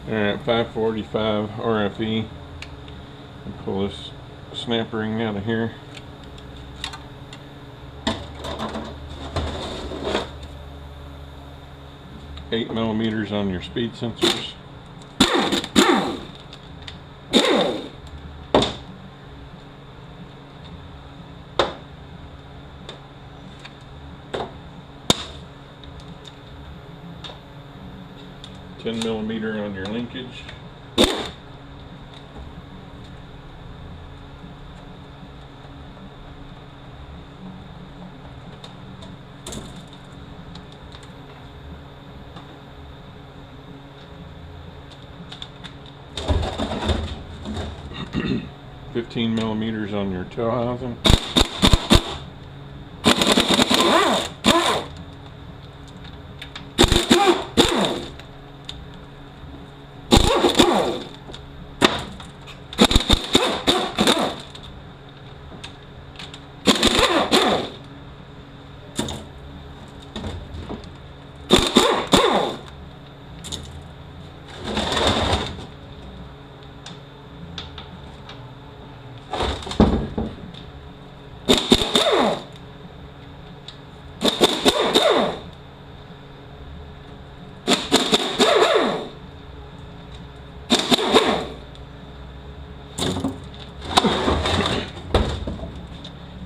Alright, 545 RFE. And pull this snap ring out of here. Eight millimeters on your speed sensors. $10 millimeter on your linkage. $15 millimeters on your tail housing.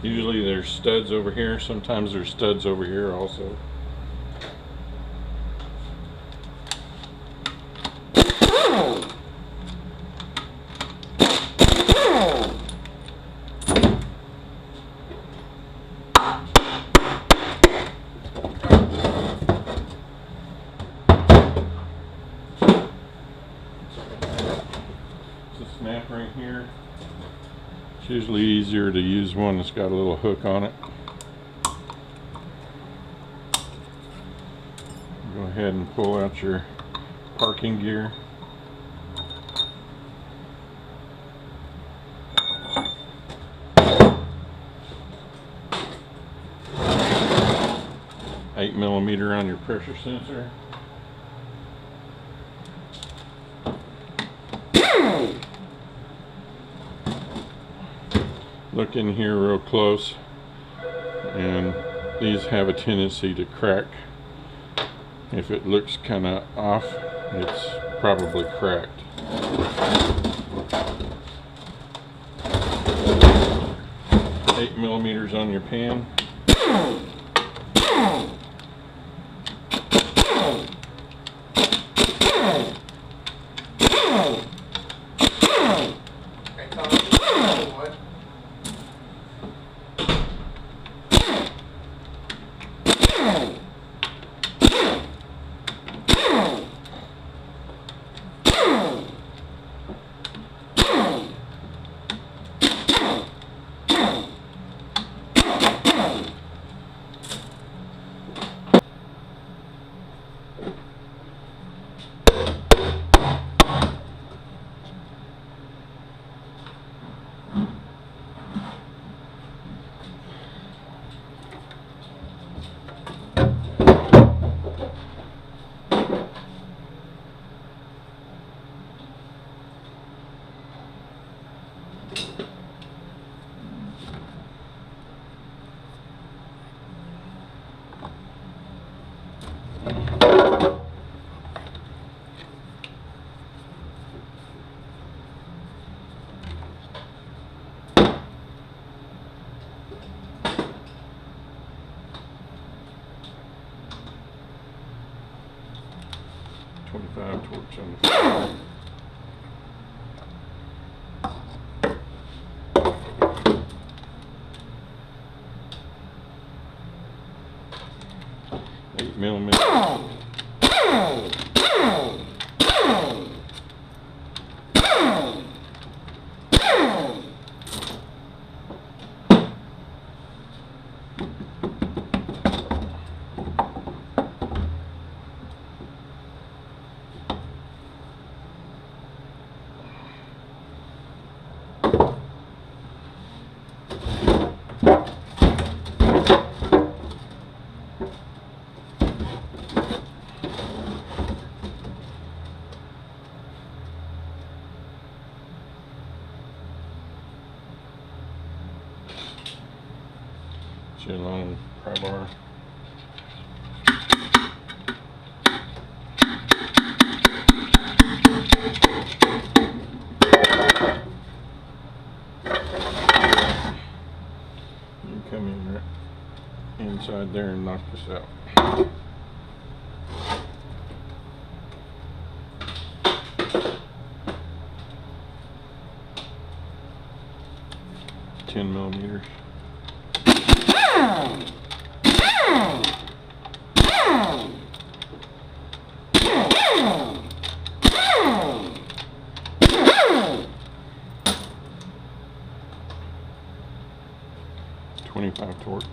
Usually there's studs over here, sometimes there's studs over here also. There's a snap right here. It's usually easier to use one that's got a little hook on it. Go ahead and pull out your parking gear. $8 millimeter on your pressure sensor. Look in here real close, and these have a tendency to crack. If it looks kind of off, it's probably cracked. $8 millimeters on your pan. .25 torch on the floor. $8 millimeter. too long pry bar. You come in right inside there and knock this out. $10mm. $25 torques.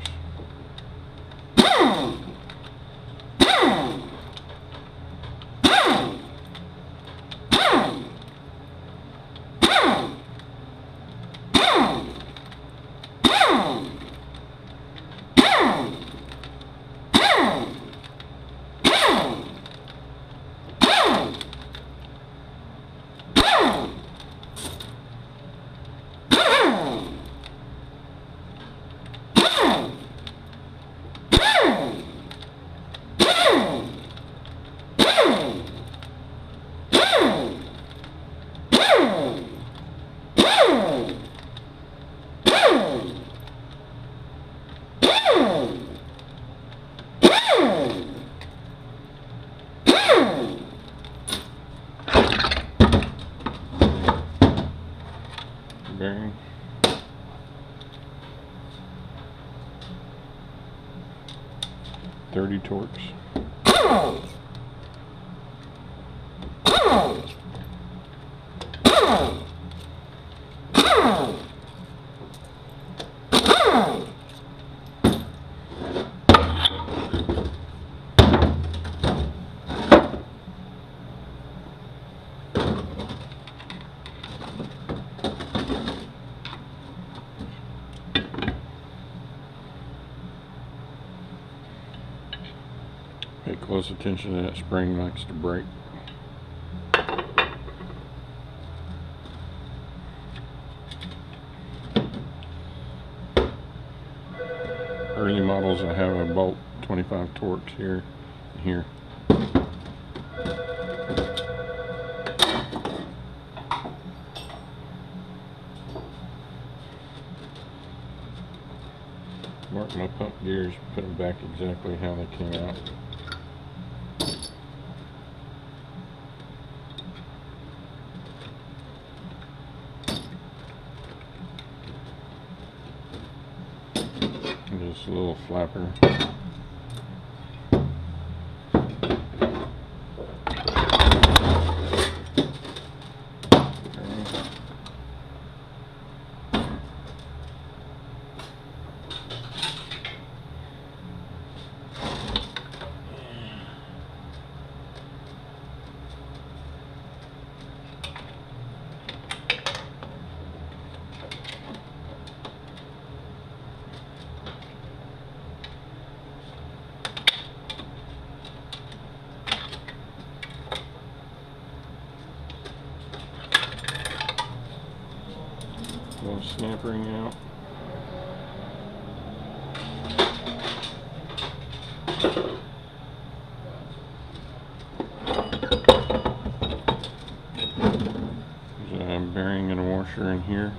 Bearing. $30 torques. Pay close attention to that spring, likes to break. Early models I have a bolt 25 torques here and here. Mark my pump gears, put them back exactly how they came out. This little flapper. Little snap ring out. There's a bearing and a washer in here.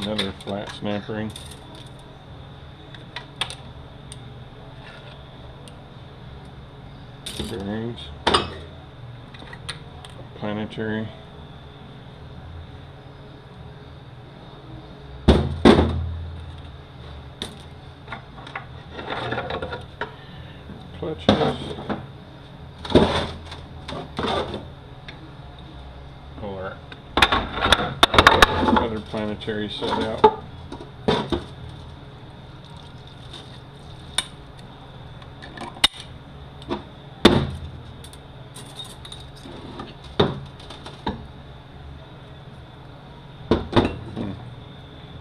Another flat snap ring. Bearings. Planetary. Clutches. Puller. Other planetary set out.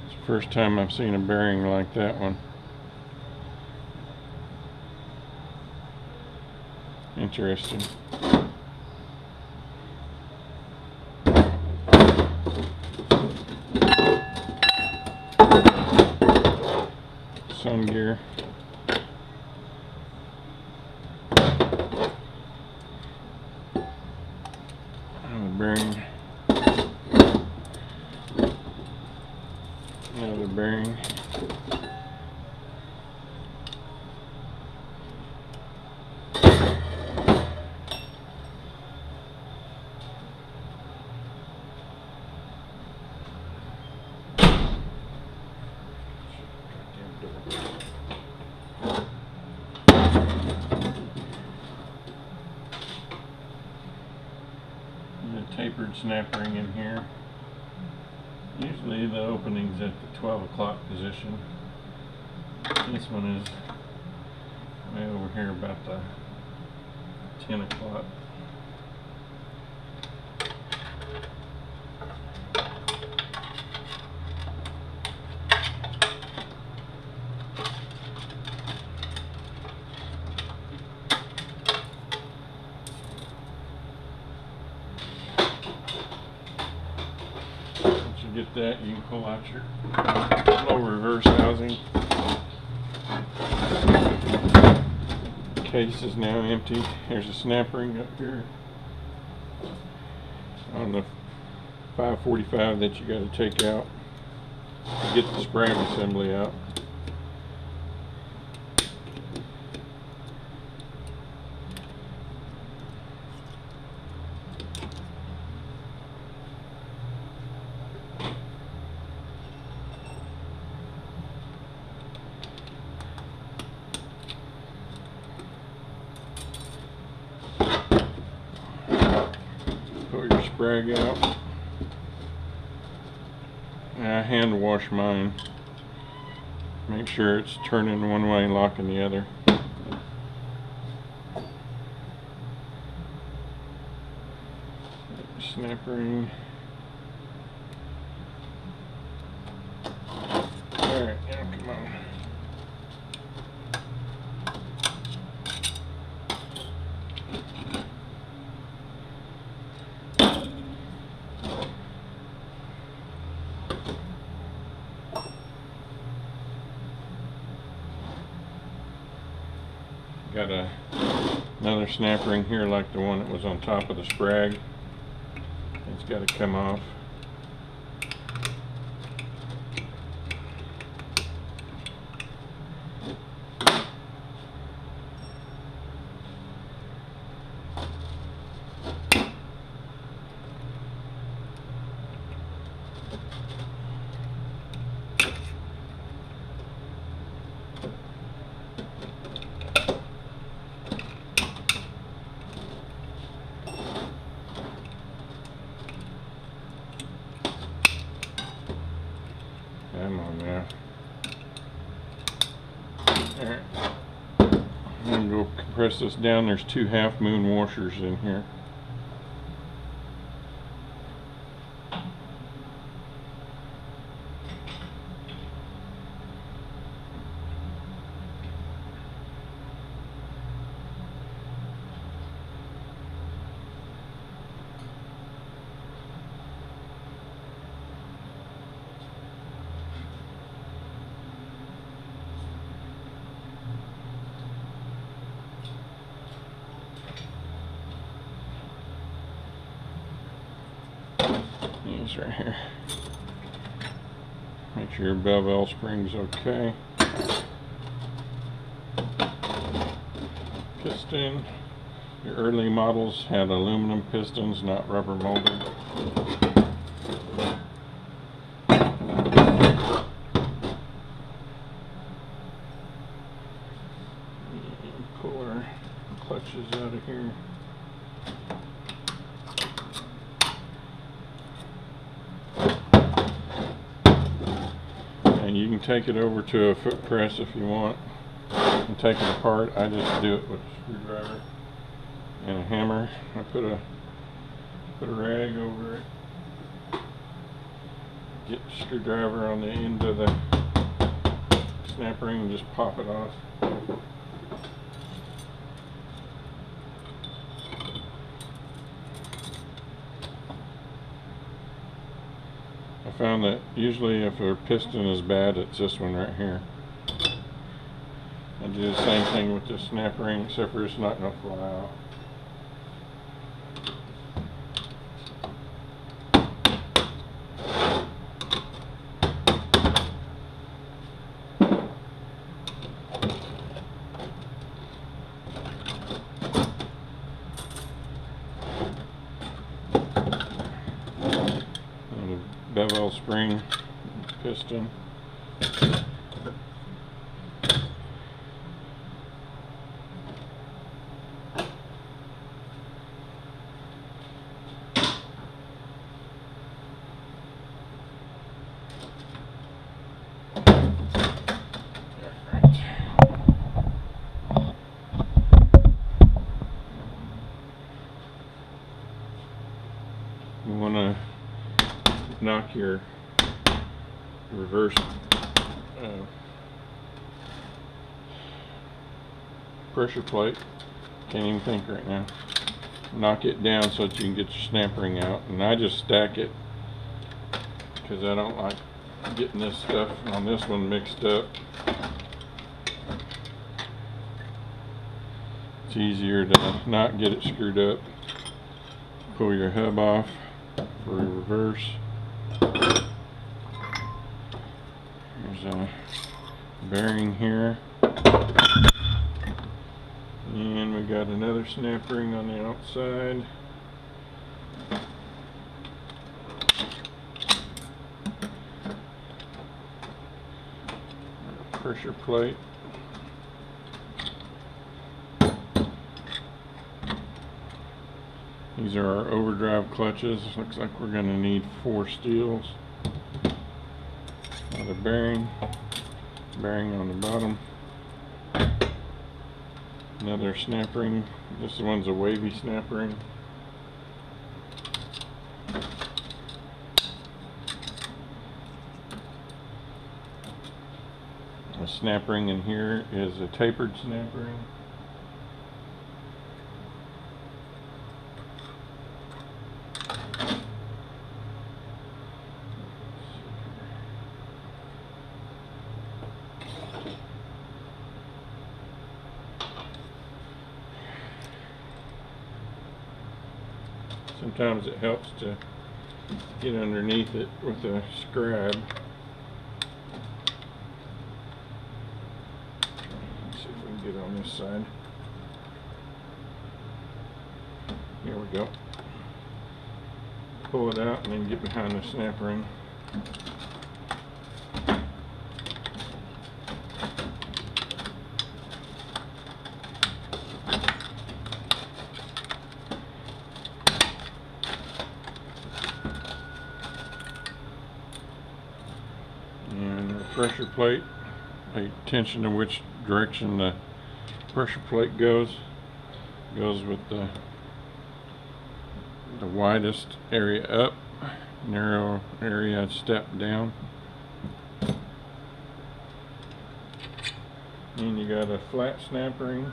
It's the first time I've seen a bearing like that one. Interesting. Sun gear. Another bearing. Another bearing. Tapered snap ring in here. Usually the opening's at the 12 o'clock position. This one is way over here about the 10 o'clock. Get that, you can pull out your low reverse housing. Case is now empty. There's a snap ring up here on the 545 that you got to take out to get the sprang assembly out. Pull your sprag out. I hand wash mine. Make sure it's turning one way and locking the other. Snap ring. Alright, now come on. Got another snap ring here like the one that was on top of the sprag. It's got to come off. Come on now. Alright. I'm going to go compress this down. There's 2 half moon washers in here. These right here. Make sure your bevel spring's okay. Piston. Your early models had aluminum pistons, not rubber molded. Pull our clutches out of here. And you can take it over to a foot press if you want and take it apart. I just do it with a screwdriver and a hammer. I put a rag over it. Get the screwdriver on the end of the snap ring and just pop it off. found that usually if a piston is bad, it's this one right here. I do the same thing with the snap ring, except for it's not going to fly out. Bevel spring piston. You want to knock your reverse pressure plate, can't even think right now, knock it down so that you can get your snap ring out. And I just stack it because I don't like getting this stuff on this one mixed up. It's easier to not get it screwed up. Pull your hub off for reverse. There's a bearing here, and we got another snap ring on the outside. Pressure plate. These are our overdrive clutches. Looks like we're going to need 4 steels. Another bearing on the bottom. Another snap ring. This one's a wavy snap ring. A snap ring in here is a tapered snap ring. Sometimes it helps to get underneath it with a scribe. Let's see if we can get on this side. Here we go. Pull it out and then get behind the snap ring. Pressure plate, pay attention to which direction the pressure plate goes with the widest area up, narrow area step down. And you got a flat snap ring.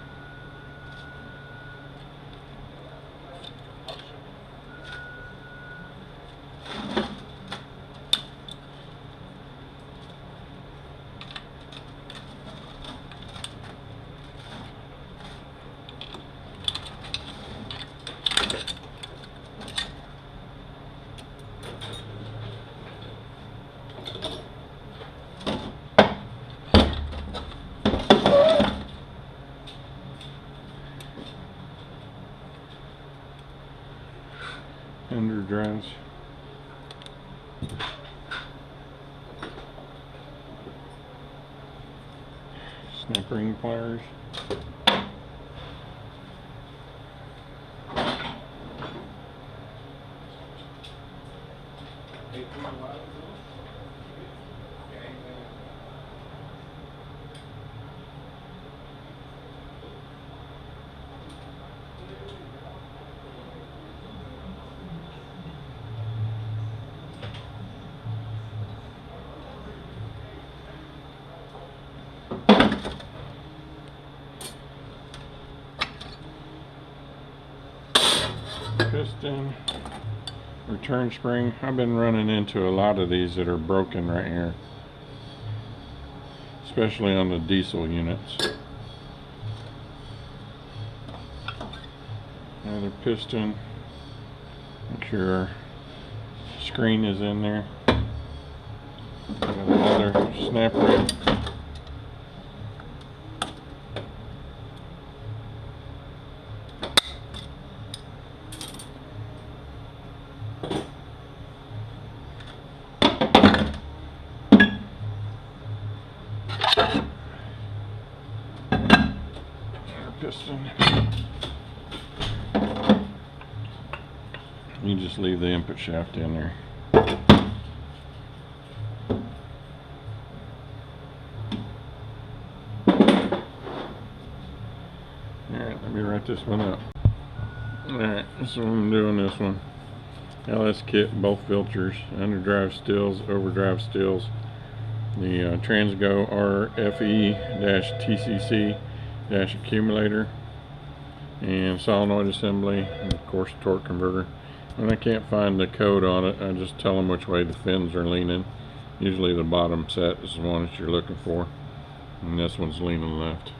Under drives. Snap ring pliers. Piston, return spring. I've been running into a lot of these that are broken right here, especially on the diesel units. Another piston. Make sure our screen is in there. Got another snap ring. Piston. You just leave the input shaft in there. Alright, let me write this one up. Alright, so I'm doing this one. LS kit, both filters, underdrive stills, overdrive stills, the Transgo RFE-TCC-accumulator, and solenoid assembly, and of course torque converter. When I can't find the code on it, I just tell them which way the fins are leaning. Usually the bottom set is the one that you're looking for, and this one's leaning left.